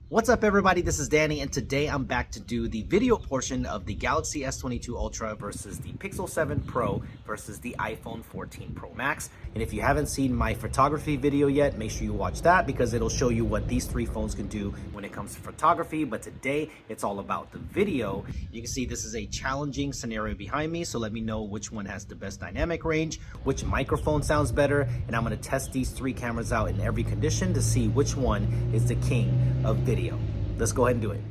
What's up everybody, this is Danny and today I'm back to do the video portion of the Galaxy S22 Ultra versus the Pixel 7 Pro versus the iPhone 14 Pro Max. And if you haven't seen my photography video yet, make sure you watch that because it'll show you what these three phones can do when it comes to photography. But today it's all about the video. You can see this is a challenging scenario behind me, so let me know which one has the best dynamic range, which microphone sounds better, and I'm going to test these three cameras out in every condition to see which one is the king of video. Let's go ahead and do it.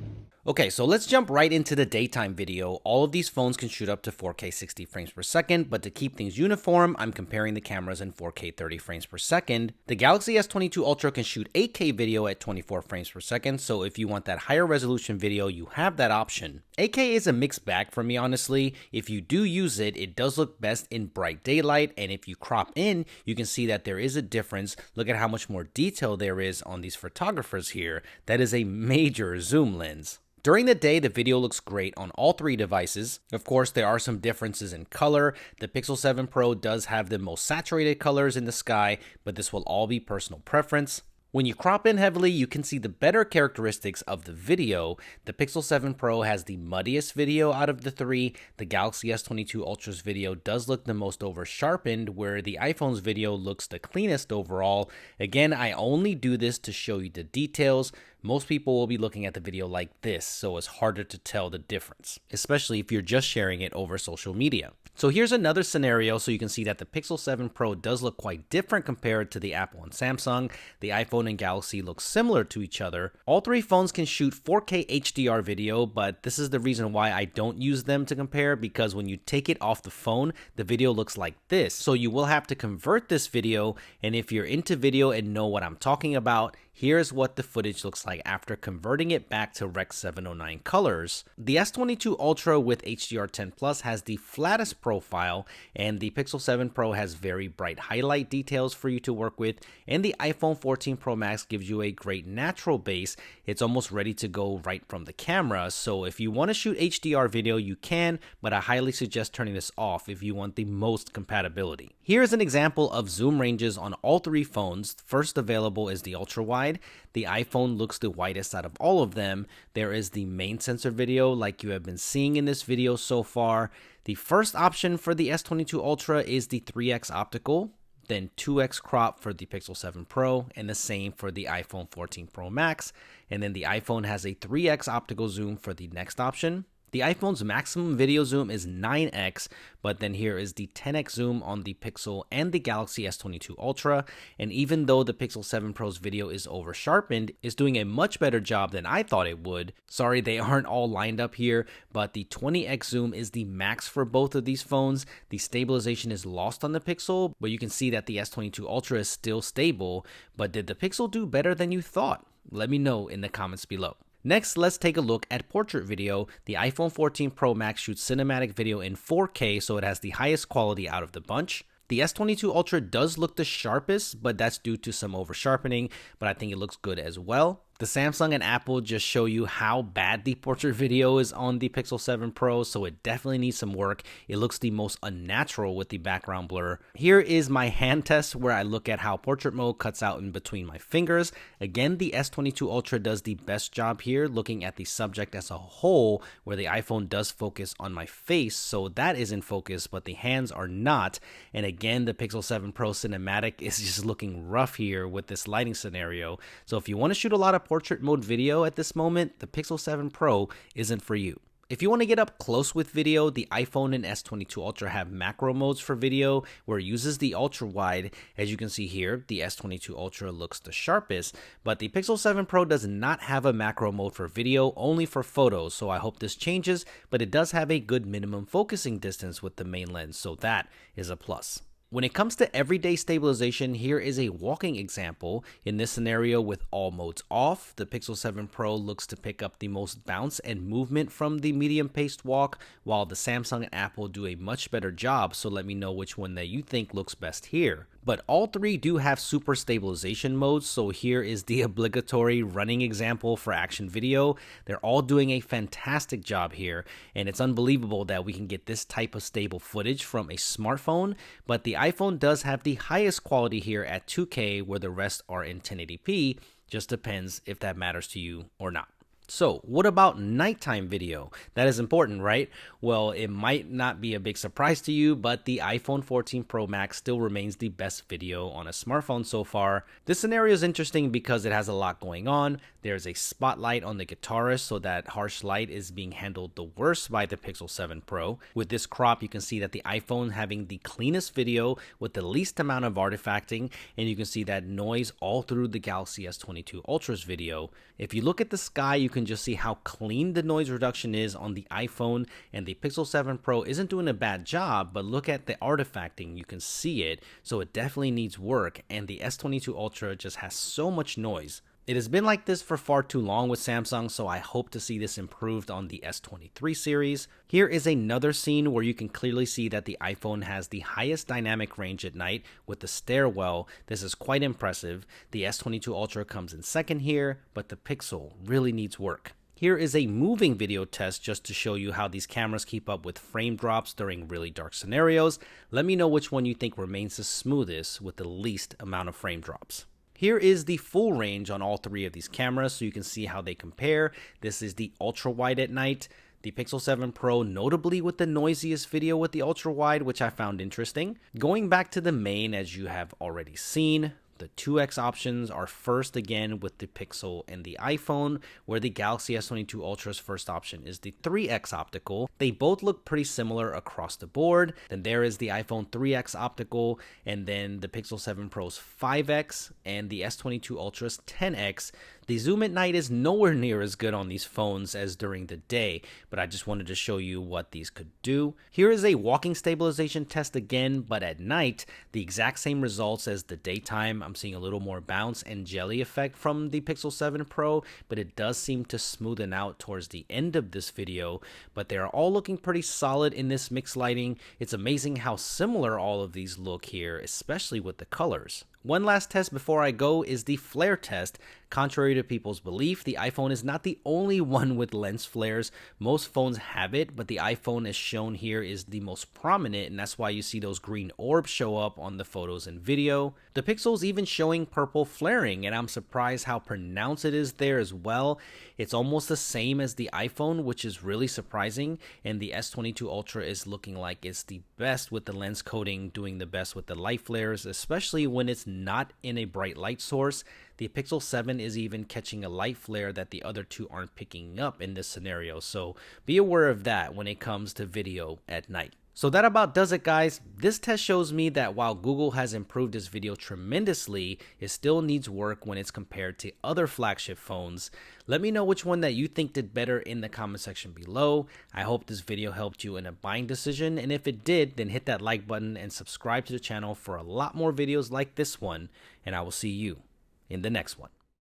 Okay, so let's jump right into the daytime video. All of these phones can shoot up to 4K 60 frames per second, but to keep things uniform, I'm comparing the cameras in 4K 30 frames per second. The Galaxy S22 Ultra can shoot 8K video at 24 frames per second, so if you want that higher resolution video, you have that option. 8K is a mixed bag for me, honestly. If you do use it, it does look best in bright daylight, and if you crop in, you can see that there is a difference. Look at how much more detail there is on these photographers here. That is a major zoom lens. During the day, the video looks great on all three devices. Of course, there are some differences in color. The Pixel 7 Pro does have the most saturated colors in the sky, but this will all be personal preference. When you crop in heavily, you can see the better characteristics of the video. The Pixel 7 Pro has the muddiest video out of the three. The Galaxy S22 Ultra's video does look the most over-sharpened, where the iPhone's video looks the cleanest overall. Again, I only do this to show you the details. Most people will be looking at the video like this, so it's harder to tell the difference, especially if you're just sharing it over social media. So here's another scenario so you can see that the Pixel 7 Pro does look quite different compared to the Apple and Samsung. The iPhone and Galaxy look similar to each other. All three phones can shoot 4K HDR video, but this is the reason why I don't use them to compare, because when you take it off the phone, the video looks like this. So you will have to convert this video, and if you're into video and know what I'm talking about, here's what the footage looks like after converting it back to Rec 709 colors. The S22 Ultra with HDR10 Plus has the flattest profile, and the Pixel 7 Pro has very bright highlight details for you to work with, and the iPhone 14 Pro Max gives you a great natural base. It's almost ready to go right from the camera, so if you want to shoot HDR video, you can, but I highly suggest turning this off if you want the most compatibility. Here's an example of zoom ranges on all three phones. First available is the ultra wide. The iPhone looks the widest out of all of them. There is the main sensor video like you have been seeing in this video so far. The first option for the S22 Ultra is the 3x optical, then 2x crop for the Pixel 7 Pro, and the same for the iPhone 14 Pro Max. And then the iPhone has a 3x optical zoom for the next option. The iPhone's maximum video zoom is 9x, but then here is the 10x zoom on the Pixel and the Galaxy S22 Ultra, and even though the Pixel 7 Pro's video is over-sharpened, it's doing a much better job than I thought it would. Sorry, they aren't all lined up here, but the 20x zoom is the max for both of these phones. The stabilization is lost on the Pixel, but you can see that the S22 Ultra is still stable. But did the Pixel do better than you thought? Let me know in the comments below. Next, let's take a look at portrait video. The iPhone 14 Pro Max shoots cinematic video in 4K, so it has the highest quality out of the bunch. The S22 Ultra does look the sharpest, but that's due to some over-sharpening, but I think it looks good as well. The Samsung and Apple just show you how bad the portrait video is on the Pixel 7 Pro, so it definitely needs some work. It looks the most unnatural with the background blur. Here is my hand test where I look at how portrait mode cuts out in between my fingers. Again, the S22 Ultra does the best job here looking at the subject as a whole, where the iPhone does focus on my face, so that is in focus, but the hands are not. And again, the Pixel 7 Pro cinematic is just looking rough here with this lighting scenario. So if you want to shoot a lot of portrait mode video at this moment, the Pixel 7 Pro isn't for you. If you want to get up close with video, the iPhone and S22 Ultra have macro modes for video where it uses the ultra wide. As you can see here, the S22 Ultra looks the sharpest, but the Pixel 7 Pro does not have a macro mode for video, only for photos, so I hope this changes, but it does have a good minimum focusing distance with the main lens, so that is a plus. When it comes to everyday stabilization, here is a walking example. In this scenario with all modes off, the Pixel 7 Pro looks to pick up the most bounce and movement from the medium paced walk, while the Samsung and Apple do a much better job, so let me know which one that you think looks best here. But all three do have super stabilization modes, so here is the obligatory running example for action video. They're all doing a fantastic job here, and it's unbelievable that we can get this type of stable footage from a smartphone, but the iPhone does have the highest quality here at 2K, where the rest are in 1080p. Just depends if that matters to you or not. So what about nighttime video? That is important, right? Well, it might not be a big surprise to you, but the iPhone 14 Pro Max still remains the best video on a smartphone so far. This scenario is interesting because it has a lot going on. There's a spotlight on the guitarist, so that harsh light is being handled the worst by the Pixel 7 Pro. With this crop, you can see that the iPhone having the cleanest video with the least amount of artifacting, and you can see that noise all through the Galaxy S22 Ultra's video. If you look at the sky, you can just see how clean the noise reduction is on the iPhone, and the Pixel 7 Pro isn't doing a bad job, but look at the artifacting, you can see it, so it definitely needs work, and the S22 Ultra just has so much noise. It has been like this for far too long with Samsung, so I hope to see this improved on the S23 series. Here is another scene where you can clearly see that the iPhone has the highest dynamic range at night with the stairwell. This is quite impressive. The S22 Ultra comes in second here, but the Pixel really needs work. Here is a moving video test just to show you how these cameras keep up with frame drops during really dark scenarios. Let me know which one you think remains the smoothest with the least amount of frame drops. Here is the full range on all three of these cameras so you can see how they compare. This is the ultra wide at night. The Pixel 7 Pro notably with the noisiest video with the ultra wide, which I found interesting. Going back to the main, as you have already seen, the 2x options are first again with the Pixel and the iPhone, where the Galaxy S22 Ultra's first option is the 3x optical. They both look pretty similar across the board. Then there is the iPhone 3x optical, and then the Pixel 7 Pro's 5x and the S22 Ultra's 10x. The zoom at night is nowhere near as good on these phones as during the day, but I just wanted to show you what these could do. Here is a walking stabilization test again, but at night, the exact same results as the daytime. I'm seeing a little more bounce and jelly effect from the Pixel 7 Pro, but it does seem to smoothen out towards the end of this video, but they are all looking pretty solid in this mixed lighting. It's amazing how similar all of these look here, especially with the colors. One last test before I go is the flare test. Contrary to people's belief, the iPhone is not the only one with lens flares. Most phones have it, but the iPhone as shown here is the most prominent, and that's why you see those green orbs show up on the photos and video. The Pixel's even showing purple flaring, and I'm surprised how pronounced it is there as well. It's almost the same as the iPhone, which is really surprising, and the S22 Ultra is looking like it's the best with the lens coating, doing the best with the light flares, especially when it's not in a bright light source. The Pixel 7 is even catching a light flare that the other two aren't picking up in this scenario, so be aware of that when it comes to video at night. So that about does it, guys. This test shows me that while Google has improved its video tremendously, it still needs work when it's compared to other flagship phones. Let me know which one that you think did better in the comment section below. I hope this video helped you in a buying decision, and if it did, then hit that like button and subscribe to the channel for a lot more videos like this one, and I will see you in the next one.